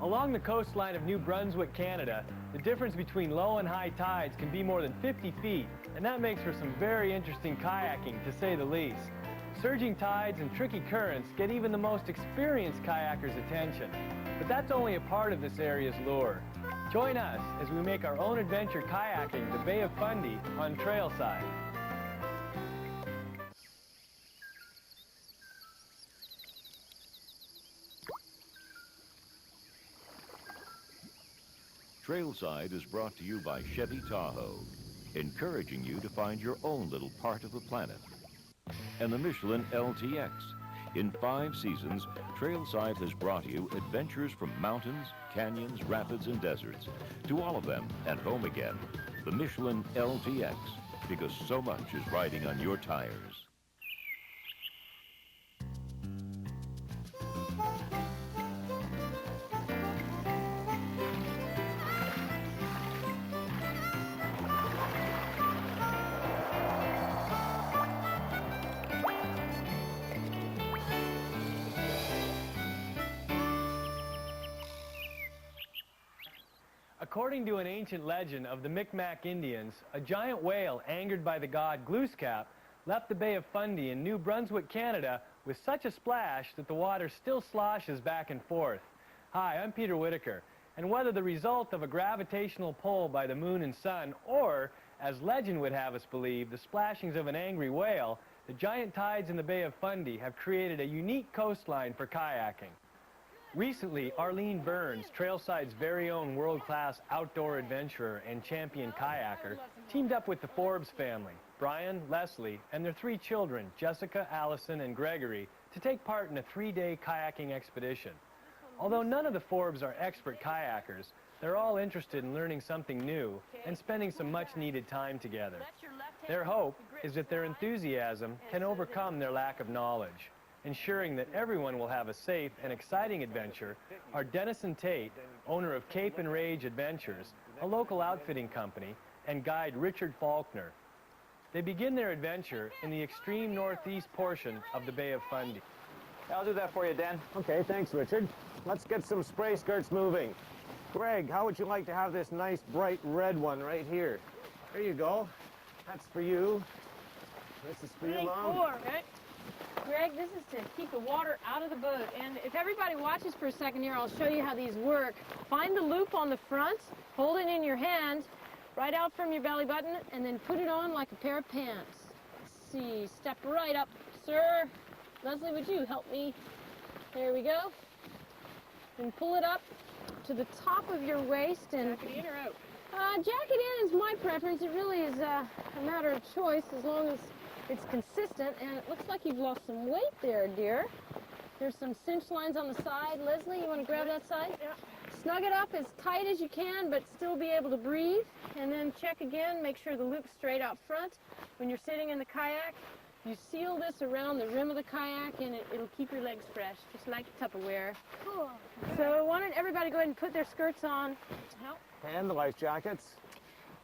Along the coastline of New Brunswick, Canada, the difference between low and high tides can be more than 50 feet, and that makes for some very interesting kayaking, to say the least. Surging tides and tricky currents get even the most experienced kayakers' attention. But that's only a part of this area's lure. Join us as we make our own adventure kayaking the Bay of Fundy on Trailside. Trailside is brought to you by Chevy Tahoe, encouraging you to find your own little part of the planet. And the Michelin LTX. In 5 seasons, Trailside has brought you adventures from mountains, canyons, rapids, and deserts, to all of them and home again. The Michelin LTX, because so much is riding on your tires. According to an ancient legend of the Micmac Indians, a giant whale angered by the god Glooskap left the Bay of Fundy in New Brunswick, Canada with such a splash that the water still sloshes back and forth. Hi, I'm Peter Whitaker, and whether the result of a gravitational pull by the moon and sun or, as legend would have us believe, the splashings of an angry whale, the giant tides in the Bay of Fundy have created a unique coastline for kayaking. Recently, Arlene Burns, Trailside's very own world-class outdoor adventurer and champion kayaker, teamed up with the Forbes family, Brian, Leslie, and their 3 children, Jessica, Allison, and Gregory, to take part in a 3-day kayaking expedition. Although none of the Forbes are expert kayakers, they're all interested in learning something new and spending some much-needed time together. Their hope is that their enthusiasm can overcome their lack of knowledge. Ensuring that everyone will have a safe and exciting adventure are Denison Tate, owner of Cape and Rage Adventures, a local outfitting company, and guide Richard Faulkner. They begin their adventure in the extreme northeast portion of the Bay of Fundy. I'll do that for you, Dan. Okay, thanks, Richard. Let's get some spray skirts moving. Greg, how would you like to have this nice bright red one right here? There you go. That's for you. This is for you, Mom. Right? Greg, this is to keep the water out of the boat. And if everybody watches for a second here, I'll show you how these work. Find the loop on the front, hold it in your hand, right out from your belly button, and then put it on like a pair of pants. Let's see, step right up, sir. Leslie, would you help me? There we go. And pull it up to the top of your waist. And jacket in or out? Jacket in is my preference. It really is a matter of choice as long as it's consistent, and it looks like you've lost some weight there, dear. There's some cinch lines on the side. Leslie, you want to grab that side? Yeah. Snug it up as tight as you can, but still be able to breathe. And then check again, make sure the loop's straight out front. When you're sitting in the kayak, you seal this around the rim of the kayak, and it'll keep your legs fresh, just like Tupperware. Cool. So why don't everybody go ahead and put their skirts on. Help. And the life jackets.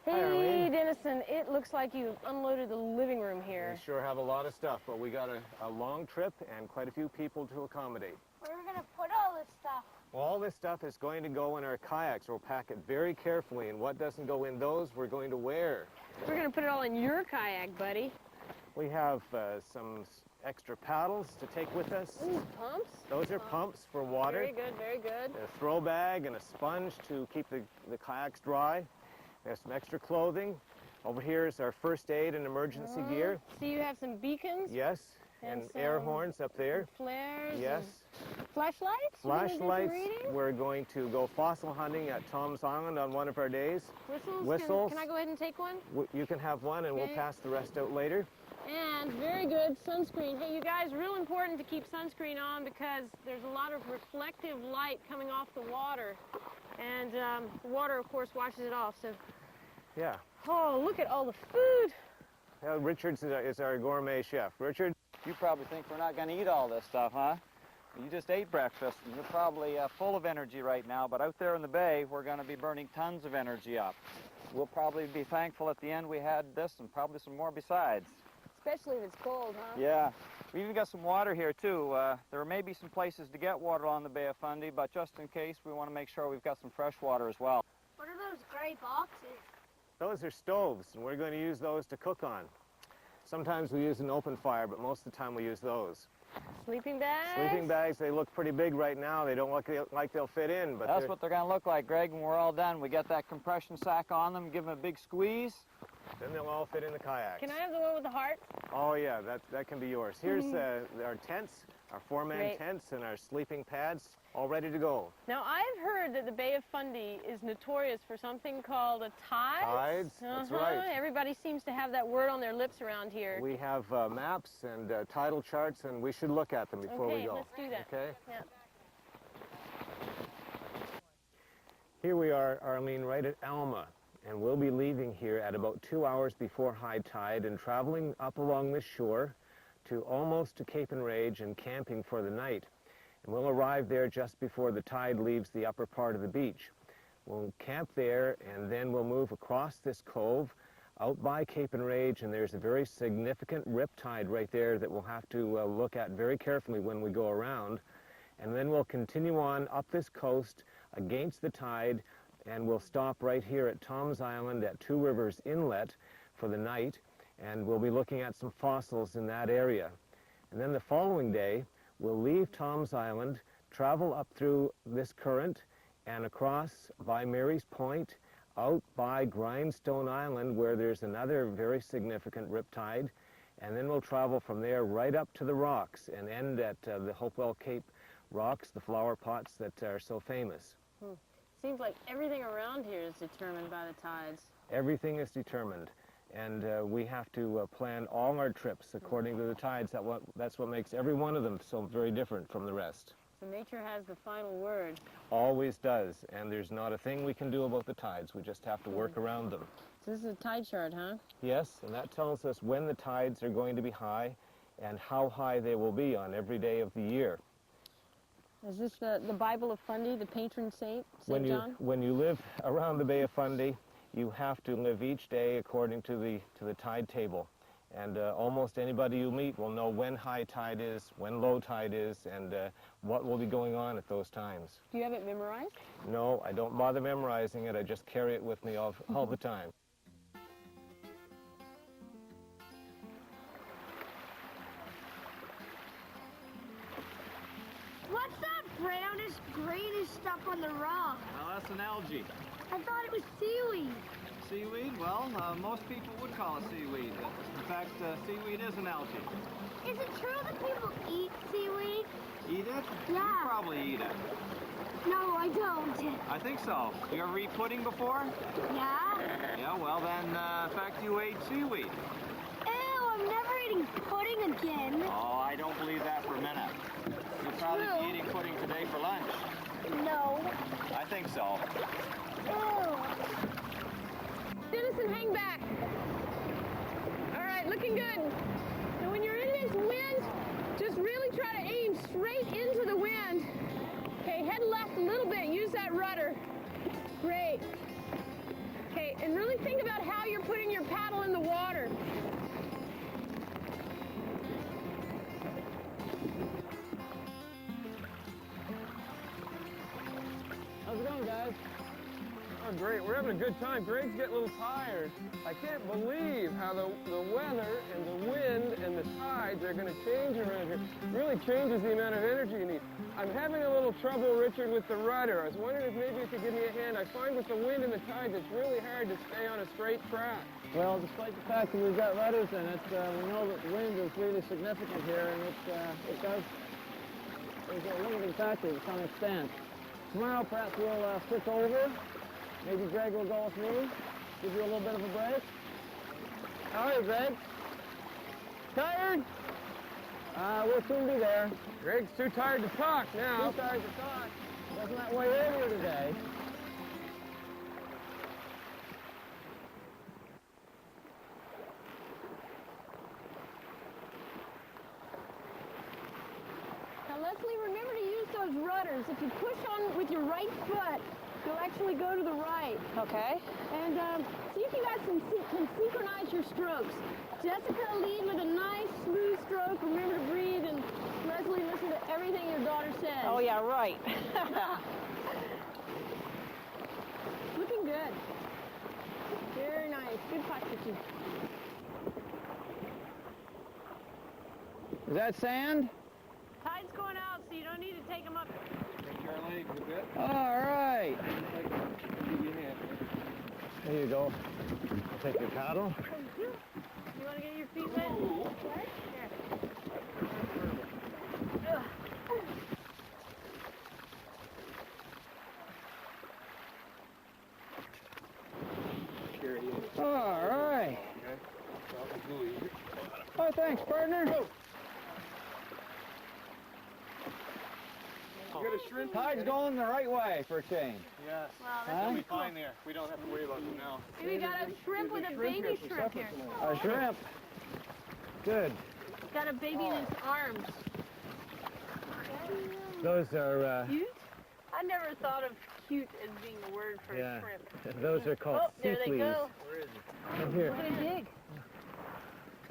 Hey, Denison, it looks like you unloaded the living room here. We sure have a lot of stuff, but we got a long trip and quite a few people to accommodate. Where are we going to put all this stuff? Well, all this stuff is going to go in our kayaks. We'll pack it very carefully, and what doesn't go in those, we're going to wear. We're going to put it all in your kayak, buddy. We have some extra paddles to take with us. Ooh, pumps? Those are pumps for water. Very good, very good. A throw bag and a sponge to keep the kayaks dry. We have some extra clothing. Over here is our first aid and emergency gear. So you have some beacons? Yes, and air horns up there. Flares? Yes. Flashlights? Flashlights. We're going to go fossil hunting at Tom's Island on one of our days. Whistles? Whistles. Can I go ahead and take one? You can have one, and we'll pass the rest out later. And very good, sunscreen. Hey, you guys, real important to keep sunscreen on because there's a lot of reflective light coming off the water. And the water, of course, washes it off. So, yeah. Oh, look at all the food. Richard is our gourmet chef. Richard? You probably think we're not going to eat all this stuff, huh? You just ate breakfast, and you're probably full of energy right now, but out there in the bay, we're going to be burning tons of energy up. We'll probably be thankful at the end we had this and probably some more besides. Especially if it's cold, huh? Yeah. We've even got some water here too. There may be some places to get water on the Bay of Fundy, but just in case, we want to make sure we've got some fresh water as well. What are those gray boxes? Those are stoves, and we're going to use those to cook on. Sometimes we use an open fire, but most of the time we use those. Sleeping bags? Sleeping bags, they look pretty big right now. They don't look like they'll fit in, but That's what they're going to look like, Greg, when we're all done. We get that compression sack on them, give them a big squeeze. then they'll all fit in the kayaks. Can I have the one with the heart? Oh yeah, that can be yours. Here's our tents, our four-man Great. tents and our sleeping pads, all ready to go. Now, I've heard that the Bay of Fundy is notorious for something called a tide. Tides, that's right. Everybody seems to have that word on their lips around here. We have maps and tidal charts, and we should look at them before we go. Okay, let's do that. Okay? Yeah. Here we are, Arlene, right at Alma, and we'll be leaving here at about 2 hours before high tide and traveling up along this shore to almost to Cape and Rage and camping for the night. And we'll arrive there just before the tide leaves the upper part of the beach. We'll camp there, and then we'll move across this cove out by Cape and Rage, and there's a very significant rip tide right there that we'll have to look at very carefully when we go around. And then we'll continue on up this coast against the tide, and we'll stop right here at Tom's Island at Two Rivers Inlet for the night, and we'll be looking at some fossils in that area. And then the following day, we'll leave Tom's Island, travel up through this current and across by Mary's Point, out by Grindstone Island, where there's another very significant riptide, and then we'll travel from there right up to the rocks and end at the Hopewell Cape rocks, the flower pots that are so famous. Seems like everything around here is determined by the tides. Everything is determined, and we have to plan all our trips according to the tides. That's what makes every one of them so very different from the rest. So nature has the final word. Always does, and there's not a thing we can do about the tides. We just have to work around them. So this is a tide chart, huh? Yes, and that tells us when the tides are going to be high and how high they will be on every day of the year. Is this the Bible of Fundy, the patron saint, St. John? When you live around the Bay of Fundy, you have to live each day according to the tide table. And almost anybody you meet will know when high tide is, when low tide is, and what will be going on at those times. Do you have it memorized? No, I don't bother memorizing it. I just carry it with me all the time. What's that brownish, greenish stuff on the rock? Well, that's an algae. I thought it was seaweed. Seaweed? Well, most people would call it seaweed. In fact, seaweed is an algae. Is it true that people eat seaweed? Eat it? Yeah. You probably eat it. No, I don't. I think so. You ever eat pudding before? Yeah? Yeah, well then, in fact, you ate seaweed. Ew, I'm never eating pudding again. Oh, I don't believe that for a minute. You'll probably be eating pudding today for lunch. No. I think so. Ew. Citizen, hang back. All right, looking good. Now when you're in this wind, just really try to aim straight into the wind. Okay, head left a little bit. Use that rudder. Great. Okay, and really think about how you're putting your paddle in the water. How's it going, guys? Oh, great. We're having a good time. Greg's getting a little tired. I can't believe how the weather and the wind and the tides are going to change around here. It really changes the amount of energy you need. I'm having a little trouble, Richard, with the rudder. I was wondering if maybe you could give me a hand. I find with the wind and the tides, it's really hard to stay on a straight track. Well, despite the fact that we've got rudders in it, we know that the wind is really significant here, and it does, there's a limiting factor to some extent. Tomorrow, perhaps we'll switch over. Maybe Greg will go with me, give you a little bit of a break. How are you, Greg? Tired? We'll soon be there. Greg's too tired to talk now. Too tired to talk. Wasn't that way earlier today? Now, Leslie, remember to use those rudders. If you push on with your right foot, you'll actually go to the right. Okay. And see if you guys can synchronize your strokes. Jessica, lead with a nice, smooth stroke. Remember to breathe, and Leslie, listen to everything your daughter says. Oh, yeah, right. Looking good. Very nice. Good putt, Richie. Is that sand? Tide's going out, so you don't need to take them up. Charlie, you good? All right. There you go. Take your paddle. You want to get your feet wet? Here. Ugh. All right. Oh, thanks, partner. Tide's going the right way for a change. Yes. Wow, that's Huh? We'll be fine there. We don't have to worry about them now. We got a shrimp with a baby shrimp here. A shrimp. Good. Got a baby in its arms. Those are, Cute? I never thought of cute as being a word for yeah, a shrimp. those are called Oh, there they sea go. Come here. Look at it dig.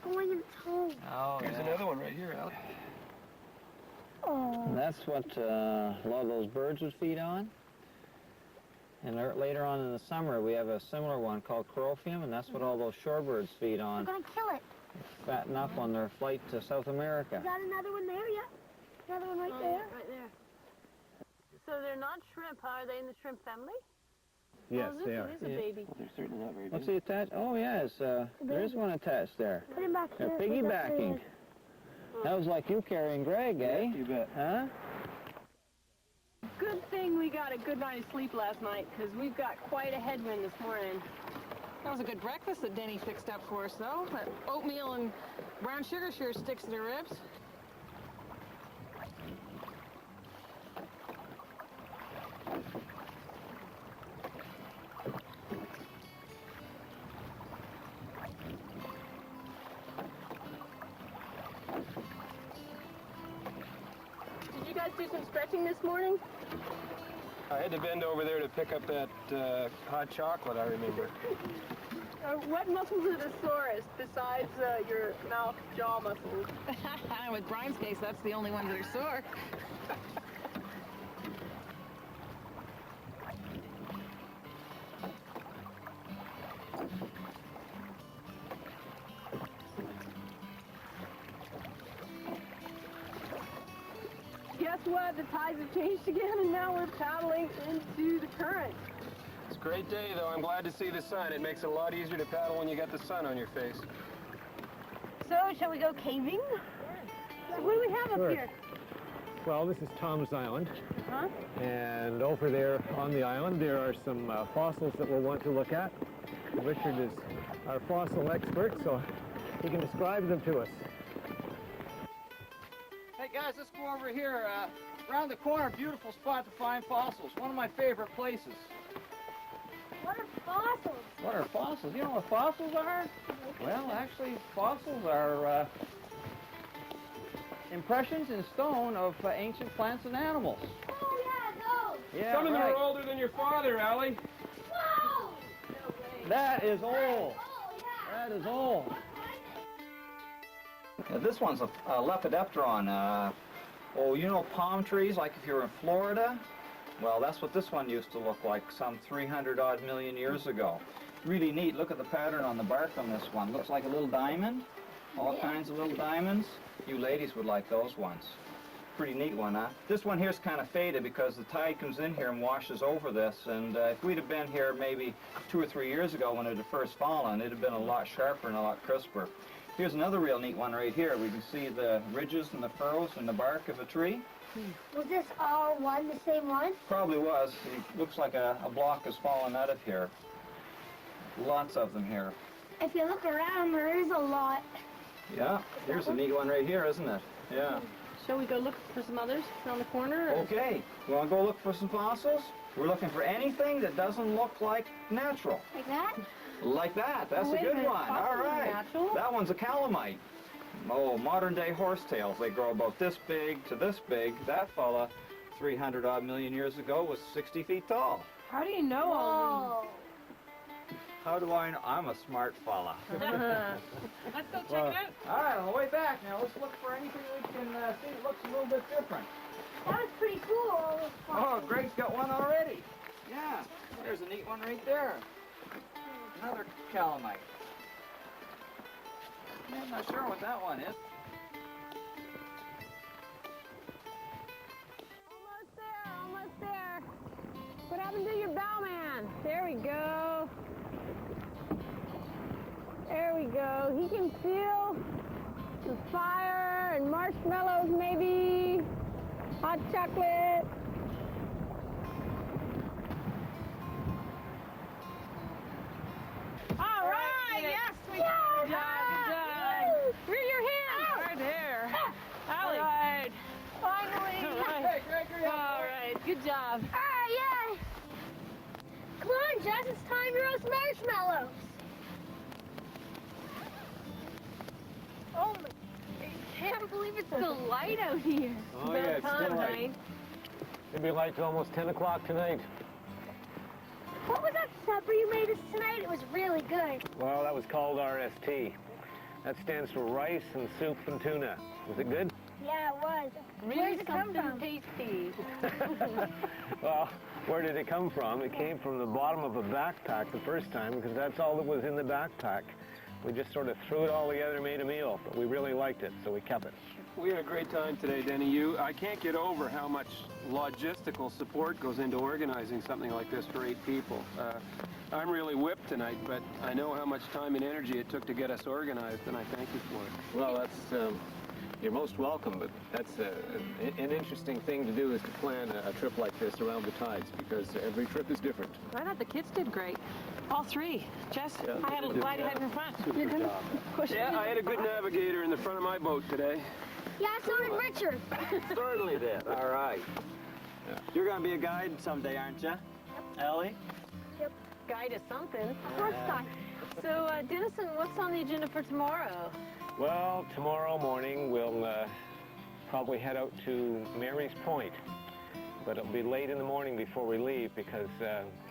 Going in its home. Oh, Here's another one right here, Alex. Oh. That's what a lot of those birds would feed on. And later on in the summer, we have a similar one called Chorofium, and that's what all those shorebirds feed I'm on. gonna kill it. Fatten up on their flight to South America. Is that another one there? Yeah. Another one right Oh, there. yeah, right there. So they're not shrimp, huh? Are they in the shrimp family? Yes, Oh, look, they are. it is a Yeah. baby. What's the attached? Oh, yes, there is one attached there. Put him back They're there. Put him back there. piggybacking. That was like you carrying Greg, eh? You bet. Huh? Good thing we got a good night of sleep last night, because we've got quite a headwind this morning. That was a good breakfast that Denny fixed up for us, though. That oatmeal and brown sugar sure sticks to the ribs. Did you guys do some stretching this morning? I had to bend over there to pick up that hot chocolate, I remember. What muscles are the sorest besides your mouth, jaw muscles? With Brian's case, that's the only ones that are sore. Guess what? The tides have changed again, and now we're paddling into the current. It's a great day, though. I'm glad to see the sun. It makes it a lot easier to paddle when you got the sun on your face. So, shall we go caving? So what do we have Sure. up here? Well, this is Tom's Island. Huh? And over there on the island, there are some fossils that we'll want to look at. Richard is our fossil expert, so he can describe them to us. Hey guys, let's go over here. Around the corner, beautiful spot to find fossils. One of my favorite places. What are fossils? What are fossils? You know what fossils are? Well, actually, fossils are impressions in stone of ancient plants and animals. Oh, yeah, those. Yeah, Some of them right. are older than your father, Allie. Whoa! That is old. Oh, yeah. That is old. Yeah, this one's a Lepidopteron. Oh, you know palm trees, like if you're in Florida? Well, that's what this one used to look like some 300-odd million years ago. Really neat. Look at the pattern on the bark on this one. Looks like a little diamond. All kinds of little diamonds. You ladies would like those ones. Pretty neat one, huh? This one here's kind of faded because the tide comes in here and washes over this. And if we'd have been here maybe 2 or 3 years ago when it had first fallen, it'd have been a lot sharper and a lot crisper. Here's another real neat one right here. We can see the ridges and the furrows in the bark of a tree. Was this all one, the same one? Probably was. It looks like a block has fallen out of here. Lots of them here. If you look around, there is a lot. Yeah, here's a neat one right here, isn't it? Yeah. Shall we go look for some others around the corner? Or? Okay, you want to go look for some fossils? We're looking for anything that doesn't look like natural. Like that? Like that. That's Oh, a wait a good minute. one. Fossils All are right. natural? That one's a calamite. Oh, modern day horsetails. They grow about this big to this big. That fella, 300 odd million years ago was 60 feet tall. How do you know all Whoa. How do I know? I'm a smart fella. these? Let's go check it out. All right, on the way back now, let's look for anything we can see that looks a little bit different. That was pretty cool. All those Oh, fossils. Greg's got one already. Yeah, there's a neat one right there. Another calamite. Yeah, I'm not sure what that one is. Almost there, almost there. What happened to your bowman? There we go. There we go. He can feel the fire and marshmallows maybe. Hot chocolate. All right, yes, we did. Good job, good job. Where are your hands? Right there. Allie. All right. Finally. All right. All right, good job. Yeah. Come on, Jess, it's time to roast marshmallows. Oh my, I can't believe it's so light out here. Oh, yeah, it's still light. It'll be light till almost 10 o'clock tonight. What was that supper you made us tonight? It was really good. Well, that was called RST. That stands for rice and soup and tuna. Was it good? Yeah, it was. Where did it come from? Tasty. Well, where did it come from? It came from the bottom of a backpack the first time because that's all that was in the backpack. We just sort of threw it all together and made a meal, but we really liked it, so we kept it. We had a great time today, Denny. I can't get over how much logistical support goes into organizing something like this for 8 people. I'm really whipped tonight, but I know how much time and energy it took to get us organized, and I thank you for it. Well, that's, you're most welcome, but that's an interesting thing to do is to plan a trip like this around the tides because every trip is different. I thought the kids did great. All 3. Jess, Yeah, I had a they glide did. ahead in front. Super job. Yeah, I had a good navigator in the front of my boat today. Yeah, so did Richard. Certainly did. All right. You're going to be a guide someday, aren't you? Ellie? Guide us something. Of course not. So, Dennison, what's on the agenda for tomorrow? Well, tomorrow morning we'll probably head out to Mary's Point, but it'll be late in the morning before we leave because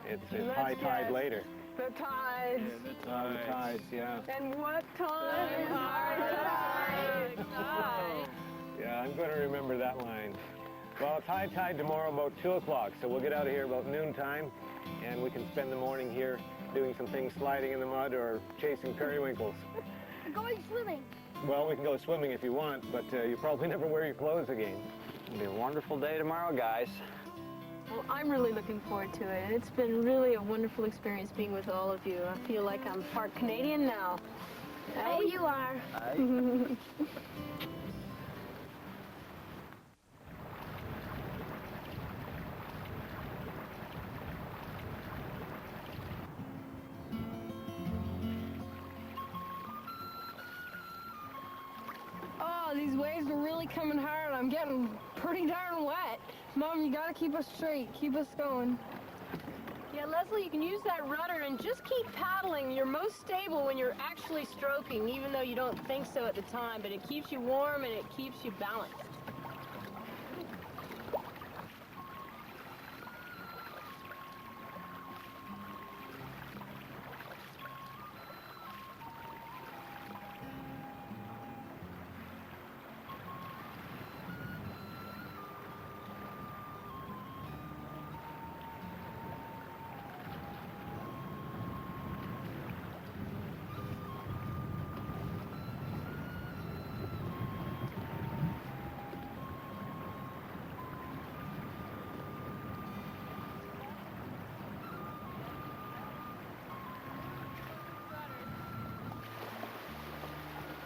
it's high tide later. The tides. The tides, yeah. And what time? High tide. Yeah, I'm going to remember that line. Well, it's high tide tomorrow about 2 o'clock, so we'll get out of here about noontime, and we can spend the morning here doing some things sliding in the mud or chasing periwinkles. Going swimming. Well, we can go swimming if you want, but you probably never wear your clothes again. It'll be a wonderful day tomorrow, guys. Well, I'm really looking forward to it. It's been really a wonderful experience being with all of you. I feel like I'm part Canadian now. Oh, you are. Oh, these waves are really coming hard. I'm getting pretty darn wet. Mom, you gotta keep us straight. Keep us going. Yeah, Leslie, you can use that rudder and just keep paddling. You're most stable when you're actually stroking, even though you don't think so at the time, but it keeps you warm and it keeps you balanced.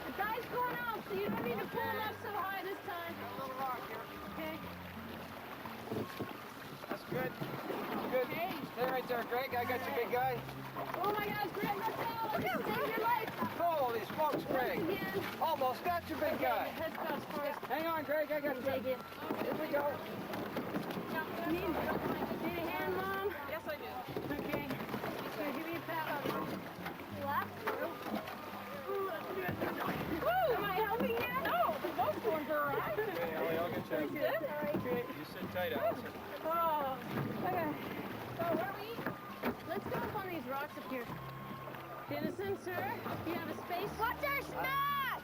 The tide's going out, so you don't need to pull them up so high this time. A little rock here. Okay. That's good. Good. Stay right there, Greg. I got you, big guy. Oh my gosh, Greg, let's go. Let's save your life. Holy smokes, Greg. Again. Almost got you, big guy. Head spots first. Hang on, Greg. I got you. Take it. Here we go. Need a hand, Mom? Yes, I do. Okay. So give me a pat. What? Woo! Am I helping you? No, the boat's going for a ride. Hey, Ellie, I'll get you. Good. You sit tight, Alice. Dennison, sir, you have a space? What's our snack?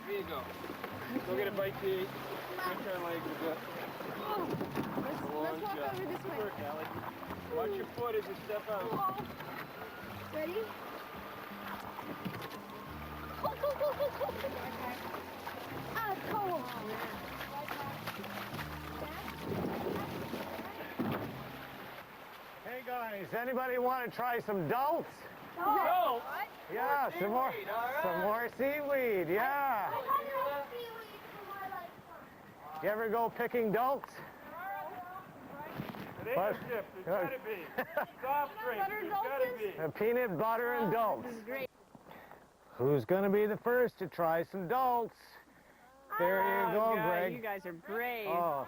Here you go. Go get a bite to eat. Stretch our legs a bit. Oh, let's walk over this way. Work, Allie. Watch your foot as you step out. Oh. Ready? Go, go, go, go, go. Ah, cold. Hey guys, anybody want to try some dolts? Oh. Yeah, some more seaweed, yeah. You ever go picking dolts? Potato chips, there's gotta be. Soft drinks, there's gotta be. Peanut butter and dolts. This is great. Who's gonna be the first to try some dolts? There you go, Greg. You guys are brave. Oh,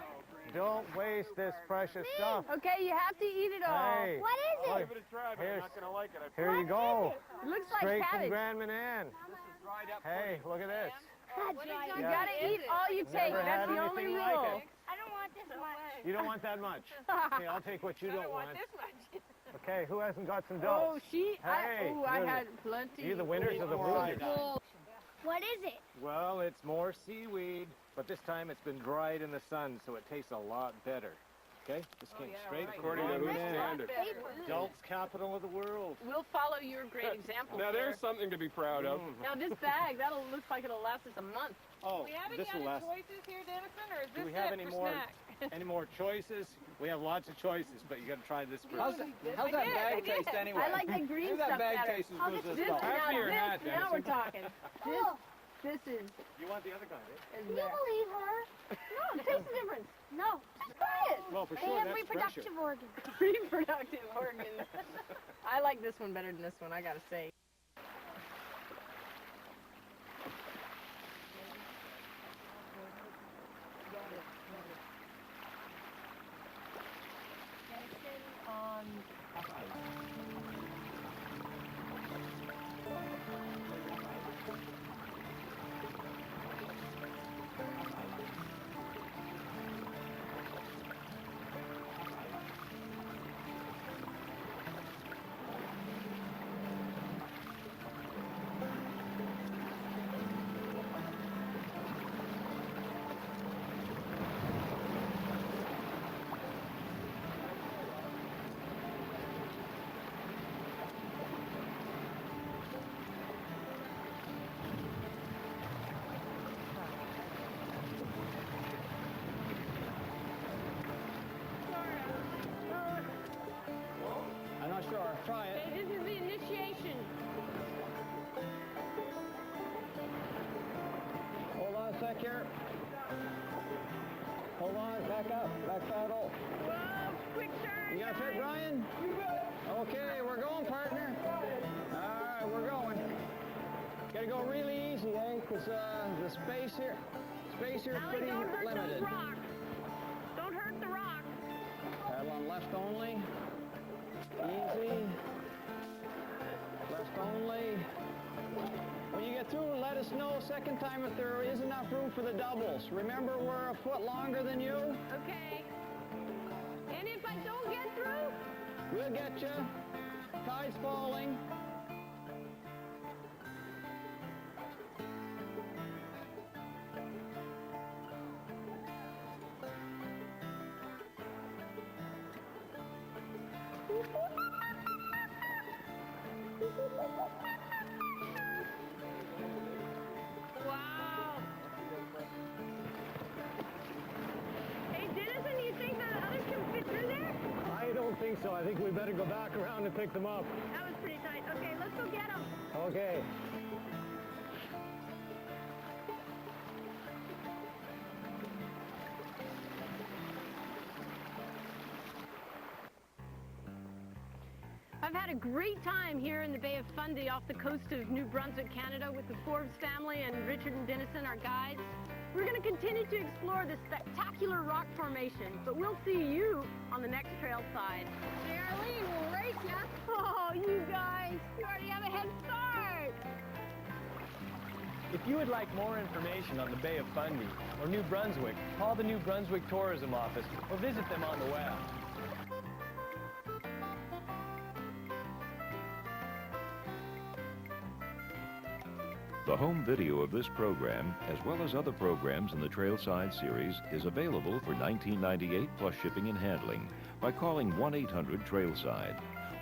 don't waste this precious stuff. Okay, you have to eat it all. Hey, What is it? Give it a try, but I'm not gonna like it. here you go. It looks like Straight from cabbage. Grand Manan. Hey, look at this. You gotta eat all you take. Never That's had the only anything like rule. it. I don't want this much. You don't want that much. Okay, I'll take what you don't want. Okay, who hasn't got some dolts? Oh, Hey, I you're had plenty. You're the winners of the losers. What is it? Well, it's more seaweed, but this time it's been dried in the sun, so it tastes a lot better. Okay? This came straight from According to Grand who's Manan. standard. Dolts capital of the world. We'll follow your great example. Now sir. there's something to be proud of. Now this bag, that'll look like it'll last us a month. Oh, We have any this will other last. choices here, Dennison, or is Do this we have it any for more? snack? Any more choices? We have lots of choices, but you got to try this first. How's that bag taste anyway? I like the green Maybe stuff that bag better. tastes as good as This, this stuff. now, your hat, now we're talking. Oh, This is You want the other kind, eh? can you believe her? no, taste the difference. No. Just try it. Well, for They sure, have that's fresher. reproductive organs. Reproductive organs. I like this one better than this one, I gotta say. I'm not sure. Try it. Okay, this is the initiation. Hold on a sec here. Hold on. Back up. Back pedal. Whoa, quick turn. You got fit, Brian? Okay, we're going, partner. All right, we're going. Gotta go really easy, eh? Because the space here is Allie, pretty don't hurt limited. those rocks. Don't hurt the rocks. Paddle on left only. Easy. Left only. When you get through, let us know second time if there is enough room for the doubles. Remember, we're a foot longer than you. Okay. And if I don't get through? We'll get you. Tide's falling. Wow. Hey, Dennison, you think that others can fit through there? I don't think so. I think we better go back around and pick them up. That was pretty tight. Okay, let's go get them. Okay. I've had a great time here in the Bay of Fundy off the coast of New Brunswick, Canada with the Forbes family and Richard and Dennison, our guides. We're going to continue to explore this spectacular rock formation, but we'll see you on the next trail side. Charlene, we'll race ya. Oh, you guys, you already have a head start. If you would like more information on the Bay of Fundy or New Brunswick, call the New Brunswick Tourism Office or visit them on the web. The home video of this program, as well as other programs in the Trailside series, is available for $19.98 plus shipping and handling by calling 1-800-TRAILSIDE,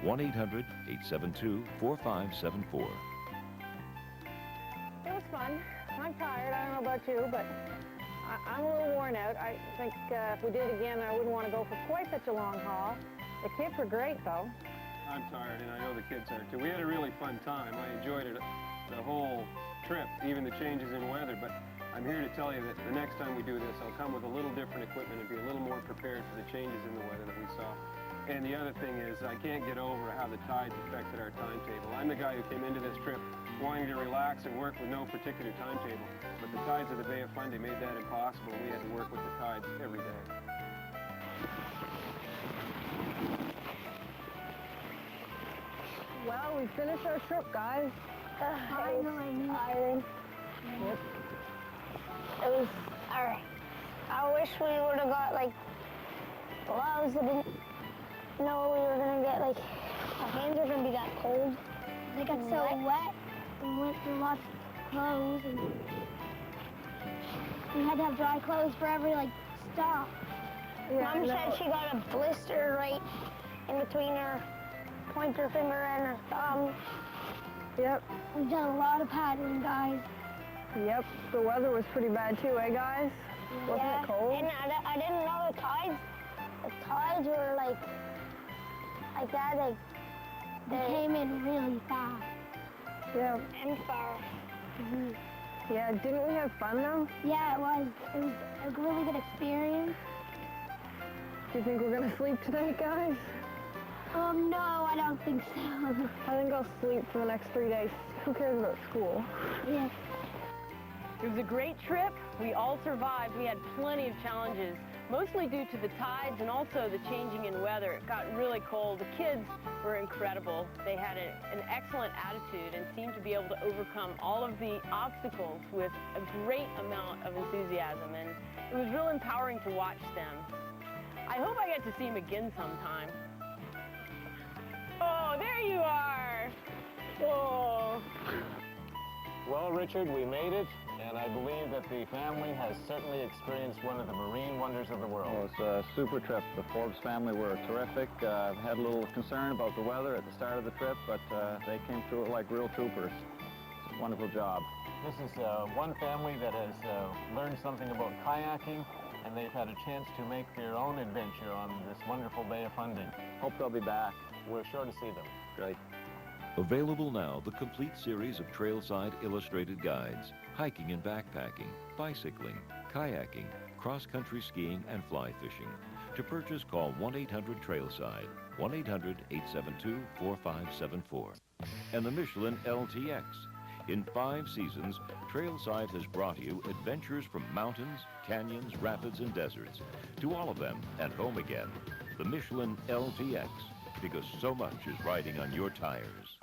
1-800-872-4574. It was fun. I'm tired. I don't know about you, but I'm a little worn out. I think if we did it again, I wouldn't want to go for quite such a long haul. The kids were great, though. I'm tired, and I know the kids are too. We had a really fun time. I enjoyed it, the whole trip, even the changes in weather, but I'm here to tell you that the next time we do this, I'll come with a little different equipment and be a little more prepared for the changes in the weather that we saw. And the other thing is, I can't get over how the tides affected our timetable. I'm the guy who came into this trip wanting to relax and work with no particular timetable, but the tides of the Bay of Fundy made that impossible. We had to work with the tides every day. Well, we finished our trip, guys. Finally, Iron. It was alright. I wish we would have got like gloves. I didn't know we were gonna get like our hands are gonna be that cold. They got so wet. We went through lots of clothes and we had to have dry clothes for every like stop. Yeah, Mom said she got a blister right in between her pointer finger and her thumb. Yep. We've done a lot of paddling, guys. Yep. The weather was pretty bad too, eh, guys? Wasn't Yeah, it cold? and I didn't know the tides were like that. They came in really fast. Yeah. And far. Yeah, didn't we have fun though? Yeah, it was. It was a really good experience. Do you think we're gonna sleep tonight, guys? No, I don't think so. I think I'll sleep for the next 3 days. Who cares about school? Yeah. It was a great trip. We all survived. We had plenty of challenges, mostly due to the tides and also the changing in weather. It got really cold. The kids were incredible. They had an excellent attitude and seemed to be able to overcome all of the obstacles with a great amount of enthusiasm, and it was real empowering to watch them. I hope I get to see them again sometime. Oh, there you are! Oh. Well, Richard, we made it, and I believe that the family has certainly experienced one of the marine wonders of the world. Well, it's a super trip. The Forbes family were terrific. Had a little concern about the weather at the start of the trip, but they came through it like real troopers. It's a wonderful job. This is one family that has learned something about kayaking, and they've had a chance to make their own adventure on this wonderful Bay of Fundy. Hope they'll be back. We're sure to see them. Great. Available now, the complete series of Trailside illustrated guides, hiking and backpacking, bicycling, kayaking, cross-country skiing, and fly fishing. To purchase, call 1-800-TRAILSIDE, 1-800-872-4574. And the Michelin LTX. In 5 seasons, Trailside has brought you adventures from mountains, canyons, rapids, and deserts. To all of them and home again. The Michelin LTX, because so much is riding on your tires.